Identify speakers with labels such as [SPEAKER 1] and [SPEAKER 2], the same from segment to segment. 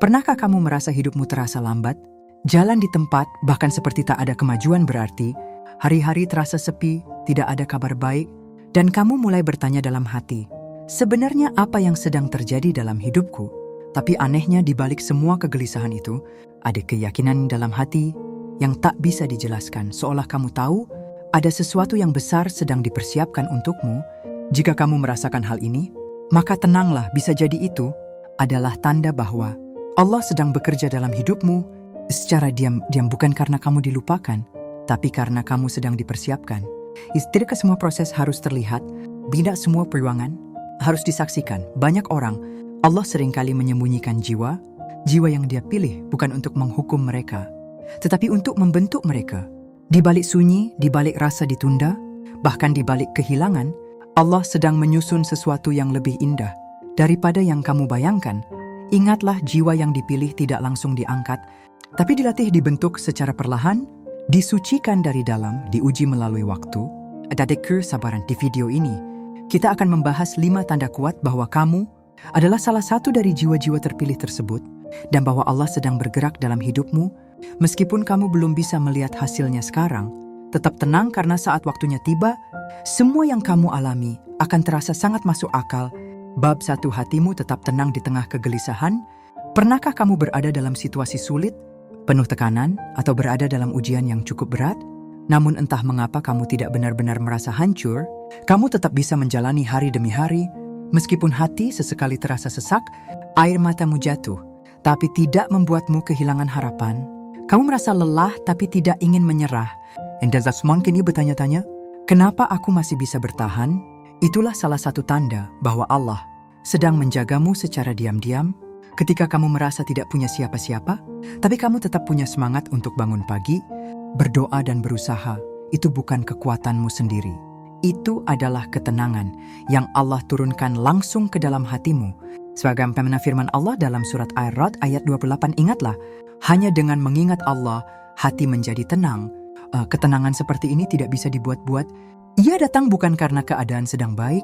[SPEAKER 1] Pernahkah kamu merasa hidupmu terasa lambat? Jalan di tempat, bahkan seperti tak ada kemajuan berarti. Hari-hari terasa sepi, tidak ada kabar baik, dan kamu mulai bertanya dalam hati, sebenarnya apa yang sedang terjadi dalam hidupku? Tapi anehnya di balik semua kegelisahan itu, ada keyakinan dalam hati yang tak bisa dijelaskan, seolah kamu tahu ada sesuatu yang besar sedang dipersiapkan untukmu. Jika kamu merasakan hal ini, maka tenanglah, bisa jadi itu adalah tanda bahwa Allah sedang bekerja dalam hidupmu secara diam-diam, bukan karena kamu dilupakan, tapi karena kamu sedang dipersiapkan. Tidak semua proses harus terlihat, tidak semua perjuangan harus disaksikan. Banyak orang, Allah seringkali menyembunyikan jiwa yang Dia pilih bukan untuk menghukum mereka, tetapi untuk membentuk mereka. Di balik sunyi, di balik rasa ditunda, bahkan di balik kehilangan, Allah sedang menyusun sesuatu yang lebih indah daripada yang kamu bayangkan. Ingatlah, jiwa yang dipilih tidak langsung diangkat, tapi dilatih, dibentuk secara perlahan, disucikan dari dalam, diuji melalui waktu. Ada kesabaran. Di video ini, kita akan membahas 5 tanda kuat bahwa kamu adalah salah satu dari jiwa-jiwa terpilih tersebut, dan bahwa Allah sedang bergerak dalam hidupmu, meskipun kamu belum bisa melihat hasilnya sekarang. Tetap tenang karena saat waktunya tiba, semua yang kamu alami akan terasa sangat masuk akal. Bab 1. Hatimu tetap tenang di tengah kegelisahan. Pernahkah kamu berada dalam situasi sulit, penuh tekanan, atau berada dalam ujian yang cukup berat? Namun entah mengapa kamu tidak benar-benar merasa hancur, kamu tetap bisa menjalani hari demi hari, meskipun hati sesekali terasa sesak, air matamu jatuh, tapi tidak membuatmu kehilangan harapan. Kamu merasa lelah tapi tidak ingin menyerah. And that's mungkin ibu bertanya-tanya, kenapa aku masih bisa bertahan? Itulah salah satu tanda bahwa Allah sedang menjagamu secara diam-diam. Ketika kamu merasa tidak punya siapa-siapa, tapi kamu tetap punya semangat untuk bangun pagi, berdoa dan berusaha. Itu bukan kekuatanmu sendiri. Itu adalah ketenangan yang Allah turunkan langsung ke dalam hatimu. Sebagaimana firman Allah dalam surat Ar-Ra'd ayat 28, ingatlah, hanya dengan mengingat Allah, hati menjadi tenang. Ketenangan seperti ini tidak bisa dibuat-buat. Ia datang bukan karena keadaan sedang baik,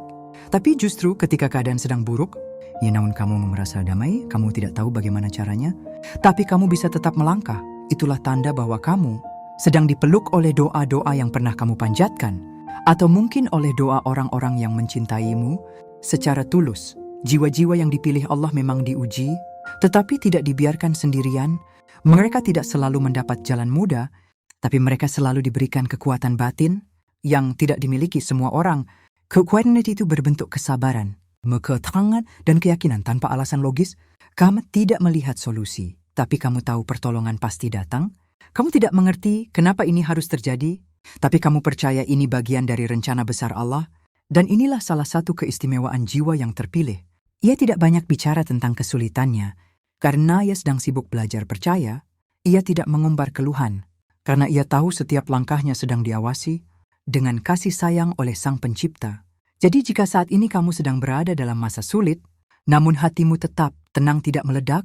[SPEAKER 1] tapi justru ketika keadaan sedang buruk. Ya, namun kamu merasa damai, kamu tidak tahu bagaimana caranya, tapi kamu bisa tetap melangkah. Itulah tanda bahwa kamu sedang dipeluk oleh doa-doa yang pernah kamu panjatkan, atau mungkin oleh doa orang-orang yang mencintaimu secara tulus. Jiwa-jiwa yang dipilih Allah memang diuji, tetapi tidak dibiarkan sendirian. Mereka tidak selalu mendapat jalan mudah, tapi mereka selalu diberikan kekuatan batin yang tidak dimiliki semua orang. Kekuatan itu berbentuk kesabaran, ketenangan, dan keyakinan tanpa alasan logis. Kamu tidak melihat solusi, tapi kamu tahu pertolongan pasti datang. Kamu tidak mengerti kenapa ini harus terjadi, tapi kamu percaya ini bagian dari rencana besar Allah. Dan inilah salah satu keistimewaan jiwa yang terpilih. Ia tidak banyak bicara tentang kesulitannya, karena ia sedang sibuk belajar percaya. Ia tidak mengumbar keluhan, karena ia tahu setiap langkahnya sedang diawasi dengan kasih sayang oleh Sang Pencipta. Jadi jika saat ini kamu sedang berada dalam masa sulit, namun hatimu tetap tenang, tidak meledak,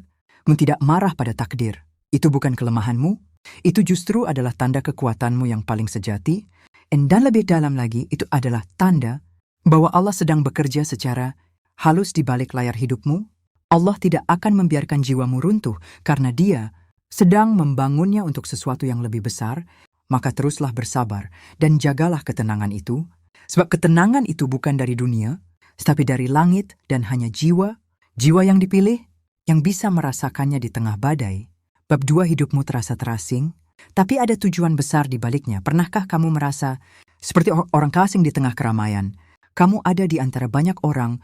[SPEAKER 1] tidak marah pada takdir, itu bukan kelemahanmu, itu justru adalah tanda kekuatanmu yang paling sejati. Dan lebih dalam lagi, itu adalah tanda bahwa Allah sedang bekerja secara halus di balik layar hidupmu. Allah tidak akan membiarkan jiwamu runtuh karena Dia sedang membangunnya untuk sesuatu yang lebih besar. Maka teruslah bersabar dan jagalah ketenangan itu, sebab ketenangan itu bukan dari dunia, tetapi dari langit, dan hanya jiwa yang dipilih yang bisa merasakannya di tengah badai. Bab 2. Hidupmu terasa terasing, tapi ada tujuan besar di baliknya. Pernahkah kamu merasa seperti orang asing di tengah keramaian? Kamu ada di antara banyak orang,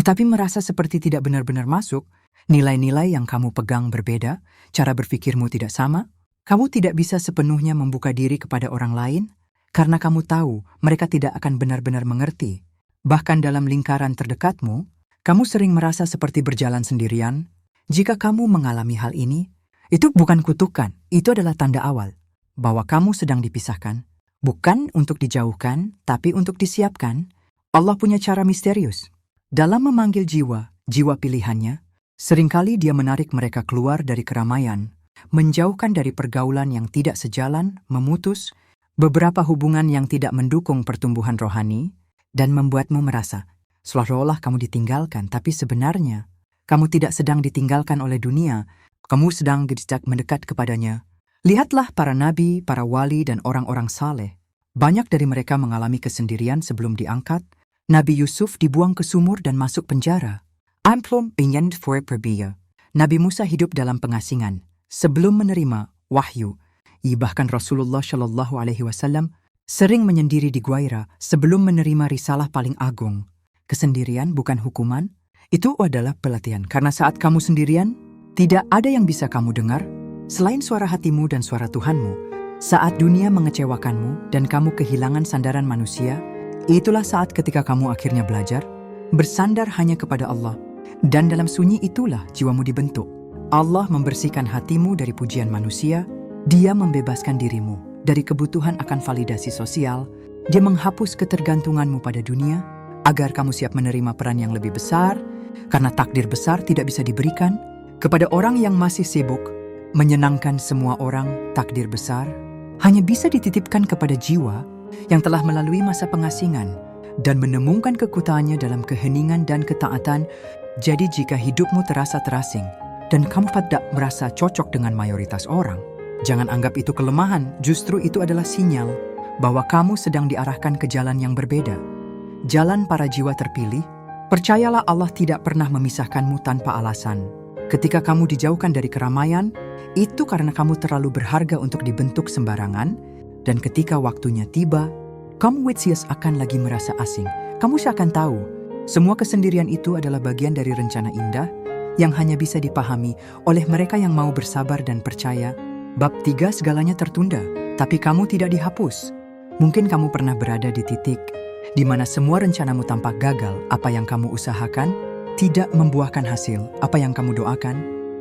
[SPEAKER 1] tapi merasa seperti tidak benar-benar masuk. Nilai-nilai yang kamu pegang berbeda, cara berpikirmu tidak sama. Kamu tidak bisa sepenuhnya membuka diri kepada orang lain, karena kamu tahu mereka tidak akan benar-benar mengerti. Bahkan dalam lingkaran terdekatmu, kamu sering merasa seperti berjalan sendirian. Jika kamu mengalami hal ini, itu bukan kutukan, itu adalah tanda awal bahwa kamu sedang dipisahkan. Bukan untuk dijauhkan, tapi untuk disiapkan. Allah punya cara misterius dalam memanggil jiwa pilihannya. Seringkali Dia menarik mereka keluar dari keramaian, menjauhkan dari pergaulan yang tidak sejalan, memutus beberapa hubungan yang tidak mendukung pertumbuhan rohani, dan membuatmu merasa seolah-olah kamu ditinggalkan, tapi sebenarnya kamu tidak sedang ditinggalkan oleh dunia. Kamu sedang diajak mendekat kepadanya. Lihatlah para nabi, para wali, dan orang-orang saleh. Banyak dari mereka mengalami kesendirian sebelum diangkat. Nabi Yusuf dibuang ke sumur dan masuk penjara. Amplom ingin berbia. Nabi Musa hidup dalam pengasingan sebelum menerima wahyu. Bahkan Rasulullah Shallallahu Alaihi Wasallam sering menyendiri di Gua Hira sebelum menerima risalah paling agung. Kesendirian bukan hukuman, itu adalah pelatihan. Karena saat kamu sendirian, tidak ada yang bisa kamu dengar selain suara hatimu dan suara Tuhanmu. Saat dunia mengecewakanmu dan kamu kehilangan sandaran manusia, itulah saat ketika kamu akhirnya belajar bersandar hanya kepada Allah. Dan dalam sunyi itulah jiwamu dibentuk. Allah membersihkan hatimu dari pujian manusia. Dia membebaskan dirimu dari kebutuhan akan validasi sosial. Dia menghapus ketergantunganmu pada dunia agar kamu siap menerima peran yang lebih besar, karena takdir besar tidak bisa diberikan kepada orang yang masih sibuk menyenangkan semua orang. Takdir besar hanya bisa dititipkan kepada jiwa yang telah melalui masa pengasingan dan menemukan kekuatannya dalam keheningan dan ketaatan. Jadi jika hidupmu terasa terasing dan kamu tidak merasa cocok dengan mayoritas orang, jangan anggap itu kelemahan. Justru itu adalah sinyal bahwa kamu sedang diarahkan ke jalan yang berbeda. Jalan para jiwa terpilih. Percayalah, Allah tidak pernah memisahkanmu tanpa alasan. Ketika kamu dijauhkan dari keramaian, itu karena kamu terlalu berharga untuk dibentuk sembarangan. Dan ketika waktunya tiba, kamu akan lagi merasa asing. Kamu seakan tahu, semua kesendirian itu adalah bagian dari rencana indah yang hanya bisa dipahami oleh mereka yang mau bersabar dan percaya. Bab 3 segalanya tertunda, tapi kamu tidak dihapus. Mungkin kamu pernah berada di titik di mana semua rencanamu tampak gagal. Apa yang kamu usahakan tidak membuahkan hasil. Apa yang kamu doakan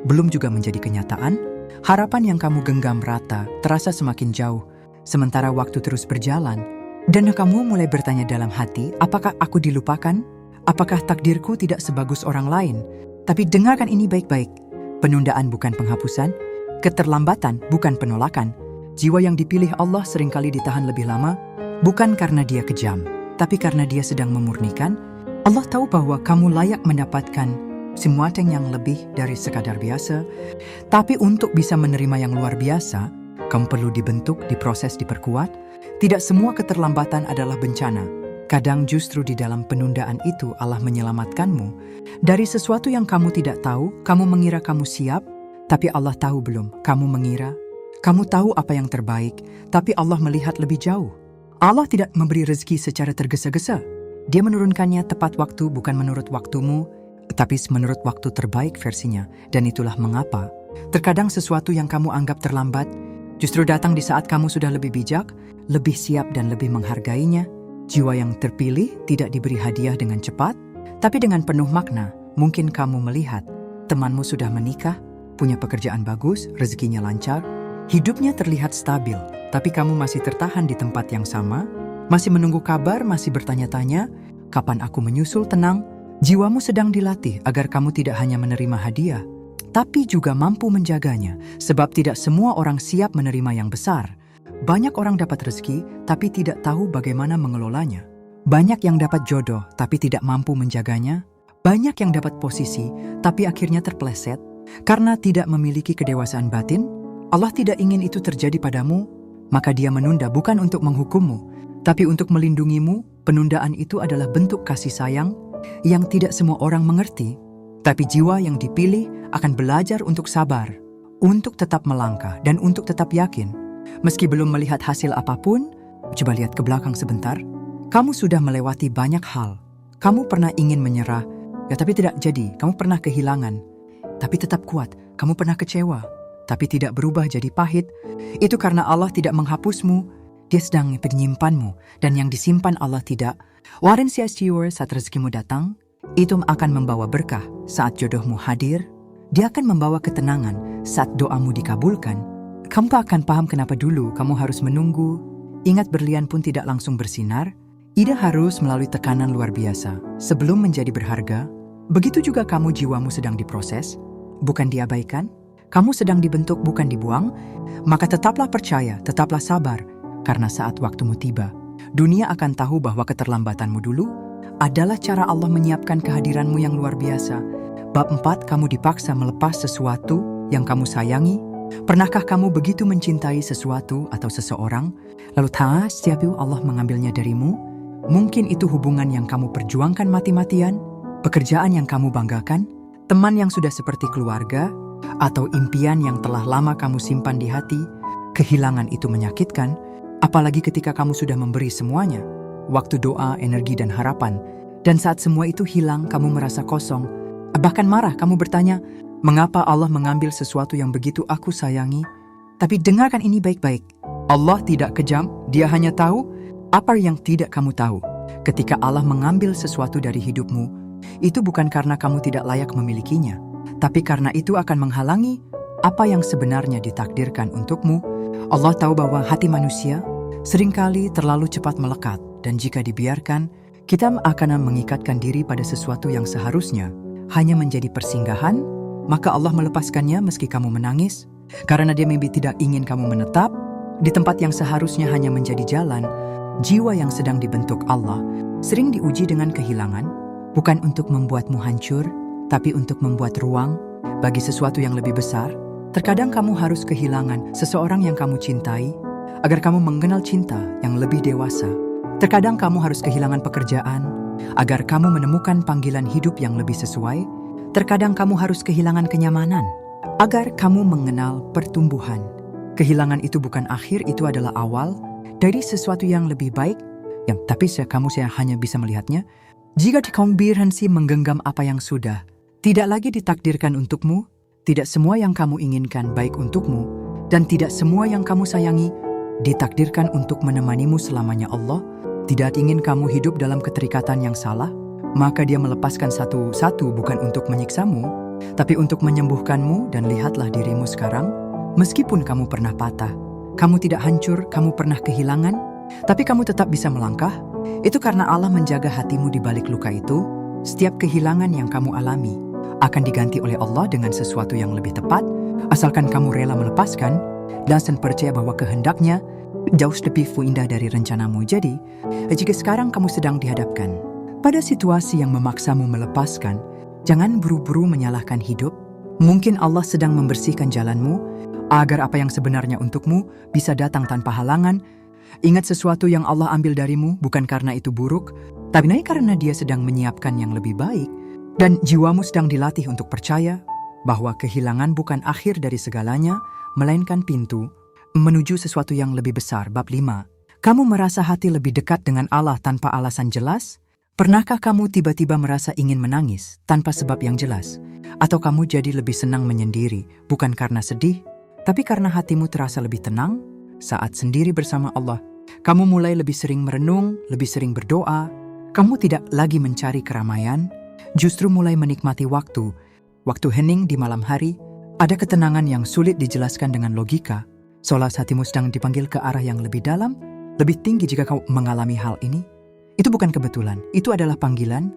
[SPEAKER 1] belum juga menjadi kenyataan. Harapan yang kamu genggam rata terasa semakin jauh, sementara waktu terus berjalan. Dan kamu mulai bertanya dalam hati, apakah aku dilupakan? Apakah takdirku tidak sebagus orang lain? Tapi dengarkan ini baik-baik. Penundaan bukan penghapusan, keterlambatan bukan penolakan. Jiwa yang dipilih Allah seringkali ditahan lebih lama, bukan karena dia kejam, tapi karena dia sedang memurnikan. Allah tahu bahwa kamu layak mendapatkan sesuatu yang lebih dari sekadar biasa. Tapi untuk bisa menerima yang luar biasa, kamu perlu dibentuk, diproses, diperkuat. Tidak semua keterlambatan adalah bencana. Kadang justru di dalam penundaan itu Allah menyelamatkanmu dari sesuatu yang kamu tidak tahu. Kamu mengira kamu siap, tapi Allah tahu belum. Kamu mengira kamu tahu apa yang terbaik, tapi Allah melihat lebih jauh. Allah tidak memberi rezeki secara tergesa-gesa. Dia menurunkannya tepat waktu, bukan menurut waktumu, tapi menurut waktu terbaik versinya. Dan itulah mengapa terkadang sesuatu yang kamu anggap terlambat justru datang di saat kamu sudah lebih bijak, lebih siap dan lebih menghargainya. Jiwa yang terpilih tidak diberi hadiah dengan cepat, tapi dengan penuh makna. Mungkin kamu melihat temanmu sudah menikah, punya pekerjaan bagus, rezekinya lancar, hidupnya terlihat stabil, tapi kamu masih tertahan di tempat yang sama, masih menunggu kabar, masih bertanya-tanya, kapan aku menyusul? Tenang, jiwamu sedang dilatih agar kamu tidak hanya menerima hadiah, tapi juga mampu menjaganya, sebab tidak semua orang siap menerima yang besar. Banyak orang dapat rezeki, tapi tidak tahu bagaimana mengelolanya. Banyak yang dapat jodoh, tapi tidak mampu menjaganya. Banyak yang dapat posisi, tapi akhirnya terpeleset, karena tidak memiliki kedewasaan batin. Allah tidak ingin itu terjadi padamu, maka Dia menunda bukan untuk menghukummu, tapi untuk melindungimu. Penundaan itu adalah bentuk kasih sayang yang tidak semua orang mengerti, tapi jiwa yang dipilih akan belajar untuk sabar, untuk tetap melangkah, dan untuk tetap yakin. Meski belum melihat hasil apapun, coba lihat ke belakang sebentar. Kamu sudah melewati banyak hal. Kamu pernah ingin menyerah, ya tapi tidak jadi. Kamu pernah kehilangan, tapi tetap kuat. Kamu pernah kecewa, tapi tidak berubah jadi pahit. Itu karena Allah tidak menghapusmu. Dia sedang menyimpanmu, dan yang disimpan Allah tidak. Warren C.S. Stewart, saat rezekimu datang, itu akan membawa berkah. Saat jodohmu hadir, dia akan membawa ketenangan. Saat doamu dikabulkan, kamu akan paham kenapa dulu kamu harus menunggu. Ingat, berlian pun tidak langsung bersinar. Ide harus melalui tekanan luar biasa sebelum menjadi berharga. Begitu juga kamu, jiwamu sedang diproses, bukan diabaikan. Kamu sedang dibentuk, bukan dibuang. Maka tetaplah percaya, tetaplah sabar, karena saat waktumu tiba, dunia akan tahu bahwa keterlambatanmu dulu adalah cara Allah menyiapkan kehadiranmu yang luar biasa. Bab 4, kamu dipaksa melepas sesuatu yang kamu sayangi? Pernahkah kamu begitu mencintai sesuatu atau seseorang, lalu tiba-tiba Allah mengambilnya darimu? Mungkin itu hubungan yang kamu perjuangkan mati-matian, pekerjaan yang kamu banggakan, teman yang sudah seperti keluarga, atau impian yang telah lama kamu simpan di hati. Kehilangan itu menyakitkan, apalagi ketika kamu sudah memberi semuanya, waktu, doa, energi, dan harapan. Dan saat semua itu hilang, kamu merasa kosong. Bahkan marah, kamu bertanya, mengapa Allah mengambil sesuatu yang begitu aku sayangi? Tapi dengarkan ini baik-baik. Allah tidak kejam, Dia hanya tahu apa yang tidak kamu tahu. Ketika Allah mengambil sesuatu dari hidupmu, itu bukan karena kamu tidak layak memilikinya, tapi karena itu akan menghalangi apa yang sebenarnya ditakdirkan untukmu. Allah tahu bahwa hati manusia seringkali terlalu cepat melekat, dan jika dibiarkan, kita akan mengikatkan diri pada sesuatu yang seharusnya hanya menjadi persinggahan. Maka Allah melepaskannya meski kamu menangis, karena Dia maybe tidak ingin kamu menetap di tempat yang seharusnya hanya menjadi jalan. Jiwa yang sedang dibentuk Allah sering diuji dengan kehilangan, bukan untuk membuatmu hancur, tapi untuk membuat ruang bagi sesuatu yang lebih besar. Terkadang kamu harus kehilangan seseorang yang kamu cintai agar kamu mengenal cinta yang lebih dewasa. Terkadang kamu harus kehilangan pekerjaan agar kamu menemukan panggilan hidup yang lebih sesuai. Terkadang kamu harus kehilangan kenyamanan agar kamu mengenal pertumbuhan. Kehilangan itu bukan akhir, itu adalah awal dari sesuatu yang lebih baik. Tapi saya hanya bisa melihatnya jika kamu berhenti menggenggam apa yang sudah tidak lagi ditakdirkan untukmu. Tidak semua yang kamu inginkan baik untukmu, dan tidak semua yang kamu sayangi ditakdirkan untuk menemanimu selamanya. Allah tidak ingin kamu hidup dalam keterikatan yang salah, maka Dia melepaskan satu-satu bukan untuk menyiksamu, tapi untuk menyembuhkanmu. Dan lihatlah dirimu sekarang, meskipun kamu pernah patah, kamu tidak hancur, kamu pernah kehilangan, tapi kamu tetap bisa melangkah. Itu karena Allah menjaga hatimu di balik luka itu. Setiap kehilangan yang kamu alami akan diganti oleh Allah dengan sesuatu yang lebih tepat, asalkan kamu rela melepaskan dan percaya bahwa kehendaknya jauh lebih indah dari rencanamu. Jadi, jika sekarang kamu sedang dihadapkan pada situasi yang memaksamu melepaskan, jangan buru-buru menyalahkan hidup. Mungkin Allah sedang membersihkan jalanmu agar apa yang sebenarnya untukmu bisa datang tanpa halangan. Ingat, sesuatu yang Allah ambil darimu bukan karena itu buruk, tapi karena Dia sedang menyiapkan yang lebih baik. Dan jiwamu sedang dilatih untuk percaya bahwa kehilangan bukan akhir dari segalanya, melainkan pintu menuju sesuatu yang lebih besar. Bab 5. Kamu merasa hati lebih dekat dengan Allah tanpa alasan jelas? Pernahkah kamu tiba-tiba merasa ingin menangis tanpa sebab yang jelas? Atau kamu jadi lebih senang menyendiri, bukan karena sedih, tapi karena hatimu terasa lebih tenang? Saat sendiri bersama Allah, kamu mulai lebih sering merenung, lebih sering berdoa. Kamu tidak lagi mencari keramaian, justru mulai menikmati waktu hening di malam hari. Ada ketenangan yang sulit dijelaskan dengan logika, seolah hatimu sedang dipanggil ke arah yang lebih dalam, lebih tinggi. Jika kau mengalami hal ini, itu bukan kebetulan, itu adalah panggilan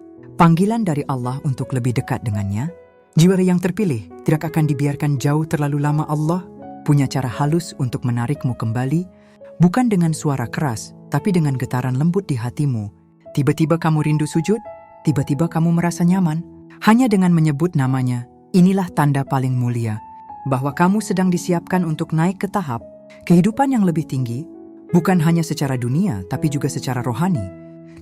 [SPEAKER 1] dari Allah untuk lebih dekat dengannya. Jiwa yang terpilih tidak akan dibiarkan jauh terlalu lama. Allah punya cara halus untuk menarikmu kembali, bukan dengan suara keras, tapi dengan getaran lembut di hatimu. Tiba-tiba kamu rindu sujud, tiba-tiba kamu merasa nyaman, hanya dengan menyebut namanya. Inilah tanda paling mulia, bahwa kamu sedang disiapkan untuk naik ke tahap kehidupan yang lebih tinggi, bukan hanya secara dunia, tapi juga secara rohani.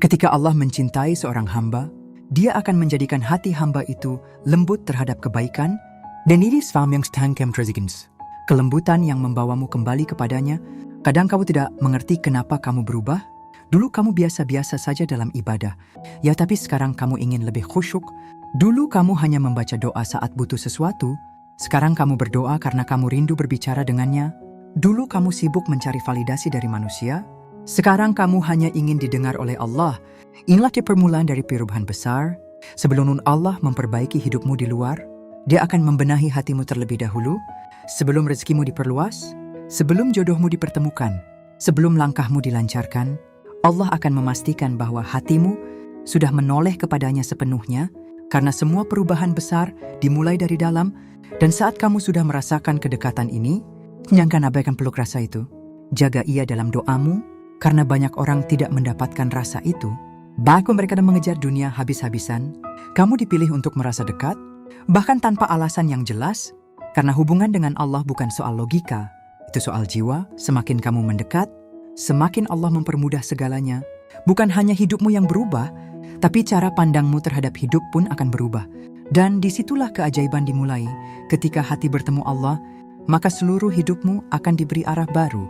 [SPEAKER 1] Ketika Allah mencintai seorang hamba, Dia akan menjadikan hati hamba itu lembut terhadap kebaikan, dan ini yang kelembutan yang membawamu kembali kepadanya. Kadang kamu tidak mengerti kenapa kamu berubah. Dulu kamu biasa-biasa saja dalam ibadah, tapi sekarang kamu ingin lebih khusyuk. Dulu kamu hanya membaca doa saat butuh sesuatu, sekarang kamu berdoa karena kamu rindu berbicara dengannya. Dulu kamu sibuk mencari validasi dari manusia, sekarang kamu hanya ingin didengar oleh Allah. Inilah permulaan dari perubahan besar. Sebelum Allah memperbaiki hidupmu di luar, Dia akan membenahi hatimu terlebih dahulu. Sebelum rezekimu diperluas, sebelum jodohmu dipertemukan, sebelum langkahmu dilancarkan, Allah akan memastikan bahwa hatimu sudah menoleh kepadanya sepenuhnya, karena semua perubahan besar dimulai dari dalam. Dan saat kamu sudah merasakan kedekatan ini, jangan abaikan peluk rasa itu. Jaga ia dalam doamu, karena banyak orang tidak mendapatkan rasa itu. Bahkan mereka mengejar dunia habis-habisan. Kamu dipilih untuk merasa dekat, bahkan tanpa alasan yang jelas. Karena hubungan dengan Allah bukan soal logika, itu soal jiwa. Semakin kamu mendekat, semakin Allah mempermudah segalanya. Bukan hanya hidupmu yang berubah, tapi cara pandangmu terhadap hidup pun akan berubah. Dan disitulah keajaiban dimulai. Ketika hati bertemu Allah, maka seluruh hidupmu akan diberi arah baru.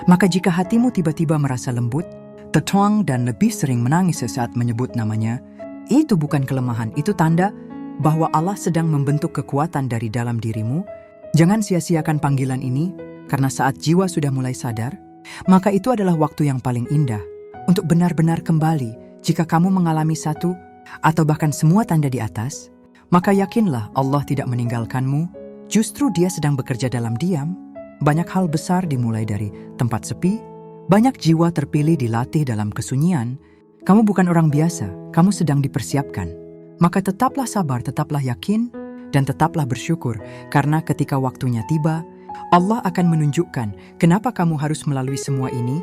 [SPEAKER 1] Maka jika hatimu tiba-tiba merasa lembut, tertuang dan lebih sering menangis sesaat menyebut namanya, itu bukan kelemahan, itu tanda bahwa Allah sedang membentuk kekuatan dari dalam dirimu. Jangan sia-siakan panggilan ini, karena saat jiwa sudah mulai sadar, maka itu adalah waktu yang paling indah untuk benar-benar kembali. Jika kamu mengalami satu atau bahkan semua tanda di atas, maka yakinlah Allah tidak meninggalkanmu. Justru Dia sedang bekerja dalam diam. Banyak hal besar dimulai dari tempat sepi. Banyak jiwa terpilih dilatih dalam kesunyian. Kamu bukan orang biasa, kamu sedang dipersiapkan. Maka tetaplah sabar, tetaplah yakin, dan tetaplah bersyukur. Karena ketika waktunya tiba, Allah akan menunjukkan kenapa kamu harus melalui semua ini.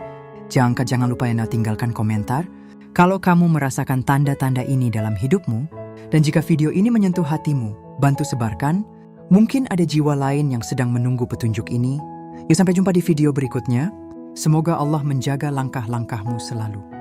[SPEAKER 1] Jangan lupa tinggalkan komentar kalau kamu merasakan tanda-tanda ini dalam hidupmu. Dan jika video ini menyentuh hatimu, bantu sebarkan. Mungkin ada jiwa lain yang sedang menunggu petunjuk ini. Yuk sampai jumpa di video berikutnya. Semoga Allah menjaga langkah-langkahmu selalu.